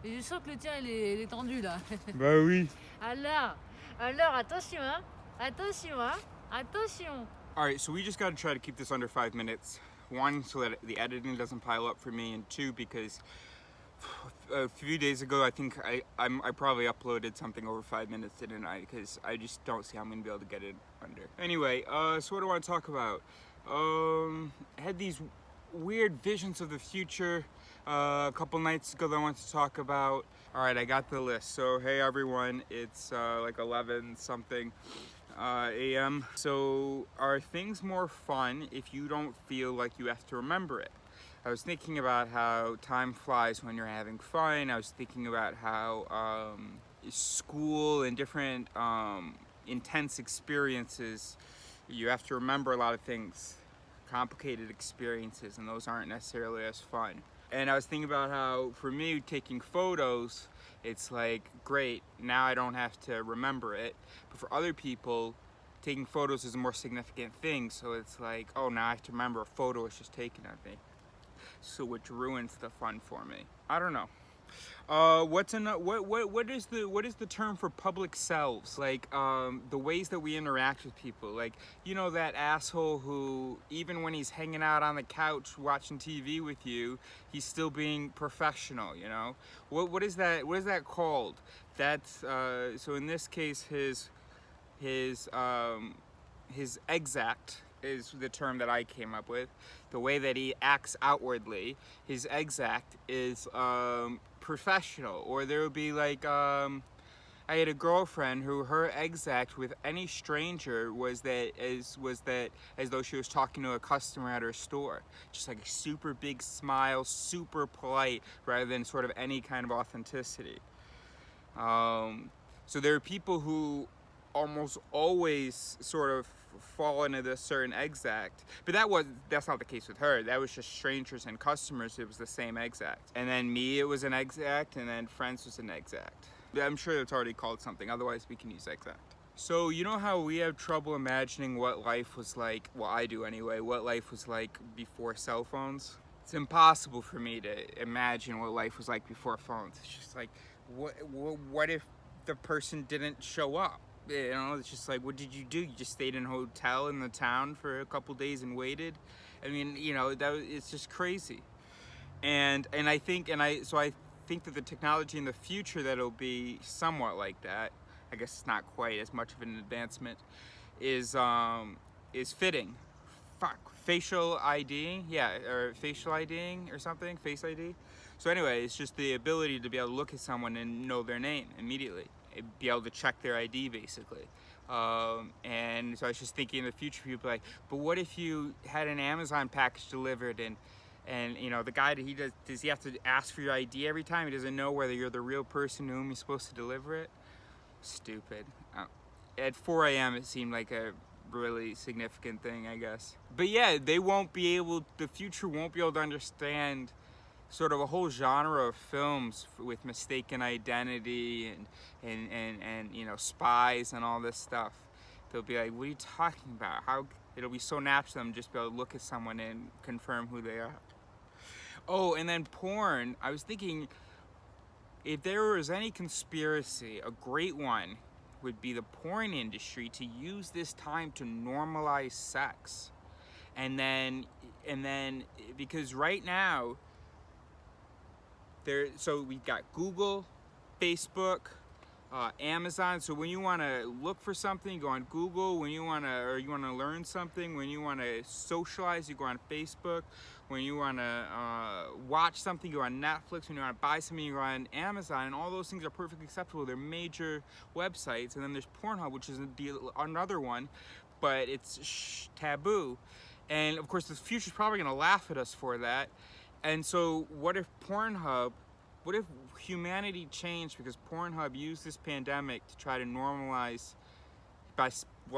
Et je sens que le tien, il est tendu, là. Bah oui. Alors, attention, hein. Attention, hein. Attention. All right, so we just got to try to keep this under 5 minutes. One, so that the editing doesn't pile up for me, and two, because a few days ago, I think I probably uploaded something over 5 minutes, didn't I? Because I just don't see how I'm gonna be able to get it under. Anyway, so what do I want to talk about? I had these weird visions of the future a couple nights ago that I wanted to talk about. All right, I got the list. So hey everyone, it's like 11 something a.m. So are things more fun if you don't feel like you have to remember it? I was thinking about how time flies when you're having fun. I was thinking about how school and different intense experiences, you have to remember a lot of things, complicated experiences, and those aren't necessarily as fun. And I was thinking about how, for me, taking photos, it's like, great, now I don't have to remember it. But for other people, taking photos is a more significant thing. So it's like, oh, now I have to remember a photo was just taken of me. So which ruins the fun for me. I don't know. What is the term for public selves? Like the ways that we interact with people. Like, you know, that asshole who even when he's hanging out on the couch watching TV with you, he's still being professional. You know, what is that? What is that called? That's so in this case his exact is the term that I came up with. The way that he acts outwardly, his exact is professional. Or there would be like, I had a girlfriend who her exact with any stranger was that as though she was talking to a customer at her store. Just like a super big smile, super polite, rather than sort of any kind of authenticity. So there are people who almost always sort of fall into this certain exact, but that's not the case with her. That was just strangers and customers. It was the same exact, and then me, it was an exact, and then friends was an exact. I'm sure it's already called something, otherwise we can use exact. So you know how we have trouble imagining what life was like, well I do anyway, what life was like before cell phones? It's impossible for me to imagine what life was like before phones. It's just like, what if the person didn't show up? You know, it's just like, what did you do? You just stayed in a hotel in the town for a couple days and waited? I mean, you know, it's just crazy. And I think that the technology in the future that'll be somewhat like that, I guess it's not quite as much of an advancement, is fidding. Facial ID, yeah, or facial IDing or something, face ID. So anyway, it's just the ability to be able to look at someone and know their name immediately. Be able to check their ID basically. And so I was just thinking in the future, people like, but what if you had an Amazon package delivered and you know, the guy, does he have to ask for your ID every time? He doesn't know whether you're the real person to whom he's supposed to deliver it? Stupid. At 4 a.m. it seemed like a really significant thing, I guess. But yeah, the future won't be able to understand sort of a whole genre of films with mistaken identity and you know, spies and all this stuff. They'll be like, what are you talking about? How it'll be so natural to them just be able to look at someone and confirm who they are. Oh, and then porn. I was thinking, if there was any conspiracy, a great one would be the porn industry to use this time to normalize sex. And then because right now, so we've got Google, Facebook, Amazon. So when you want to look for something, you go on Google. When you want to learn something, when you want to socialize, you go on Facebook. When you want to watch something, you go on Netflix. When you want to buy something, you go on Amazon. And all those things are perfectly acceptable. They're major websites. And then there's Pornhub, which is another one, but it's taboo. And of course, the future's probably going to laugh at us for that. And so what if humanity changed because Pornhub used this pandemic to try to normalize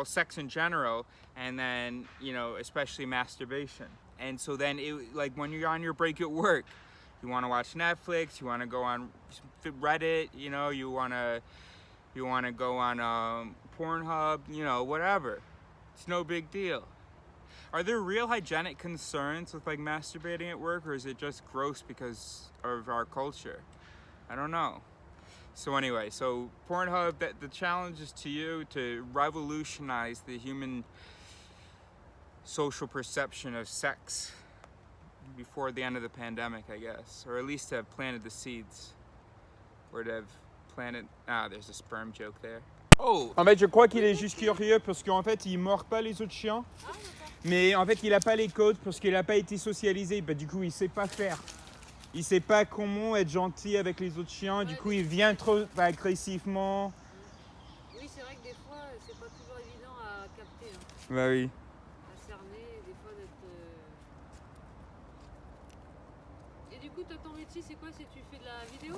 sex in general, and then, you know, especially masturbation. And so then like when you're on your break at work, you want to watch Netflix, you want to go on Reddit, you know, you want to go on Pornhub, you know, whatever. It's no big deal. Are there real hygienic concerns with like masturbating at work, or is it just gross because of our culture? I don't know. So anyway, so Pornhub, the challenge is to you to revolutionize the human social perception of sex before the end of the pandemic, I guess, or at least to have planted the seeds, or to have planted. Ah, there's a sperm joke there. Oh. En fait, je crois qu'il est juste curieux parce qu'en fait, il mord pas les autres chiens, mais en fait, il a pas les codes parce qu'il a pas été socialisé. Bah, du coup, il sait pas faire. Il sait pas comment être gentil avec les autres chiens. Du coup, il vient trop agressivement. Oui, c'est vrai que des fois, c'est pas toujours évident à capter. Hein. Bah oui. À cerner, des fois d'être. Et du coup, toi, ton métier, c'est quoi? C'est tu fais de la vidéo?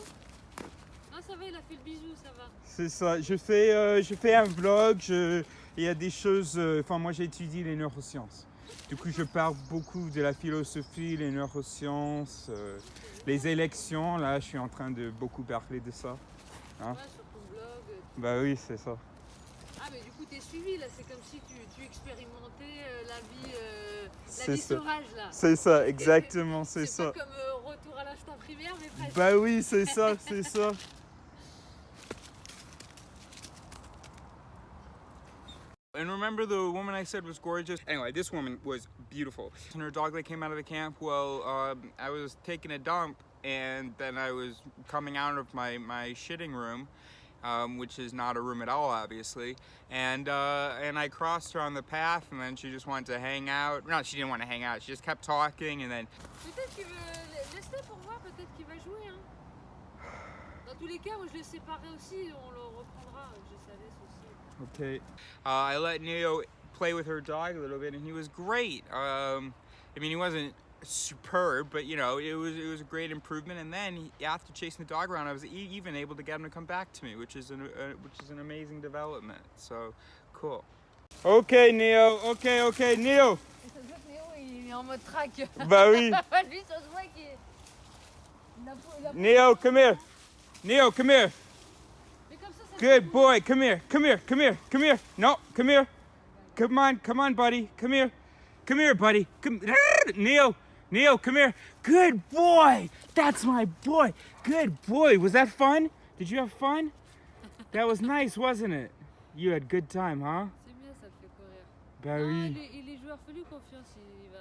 Non, ça va, il a fait le bisou, ça va. C'est ça. Je fais un vlog. Il y a des choses. Enfin, moi, j'ai étudié les neurosciences. Du coup, je parle beaucoup de la philosophie, les neurosciences, les élections. Là, je suis en train de beaucoup parler de ça. Hein? Ouais, sur ton blog. Bah oui, c'est ça. Ah, mais du coup, t'es suivi là. C'est comme si tu expérimentais la vie ça. sauvage là. C'est ça, exactement, c'est ça. C'est pas comme retour à l'instant primaire, mais presque. Bah oui, c'est ça, c'est ça. And remember the woman I said was gorgeous? Anyway, this woman was beautiful. And her dog that came out of the camp, well, I was taking a dump and then I was coming out of my shitting room, which is not a room at all, obviously. And I crossed her on the path and then she just wanted to hang out. No, she didn't want to hang out. She just kept talking and then... Peut-être qu'il veut... Laisse-le pour voir, peut-être qu'il va jouer. Hein. Dans tous les cas, moi je le séparais aussi, on le reprendra. Je savais aussi. Okay. I let Neo play with her dog a little bit, and he was great. I mean, he wasn't superb, but you know, it was a great improvement. And then after chasing the dog around, I was even able to get him to come back to me, which is an amazing development. So cool. Okay, Neo. Okay, Neo. Ça se voit que Néo il est en mode track. Bah oui. Lui, ça se voit qu'il est... Neo, come here. Neo, come here. Good boy, come here. No, come here. Come on, buddy. Come here, buddy. Neo, come here. Good boy. That's my boy. Good boy. Was that fun? Did you have fun? That was nice, wasn't it? You had good time, huh? C'est bien, ça le fait courir. Bah oui. Il est joueur, fais-lui confiance, il va...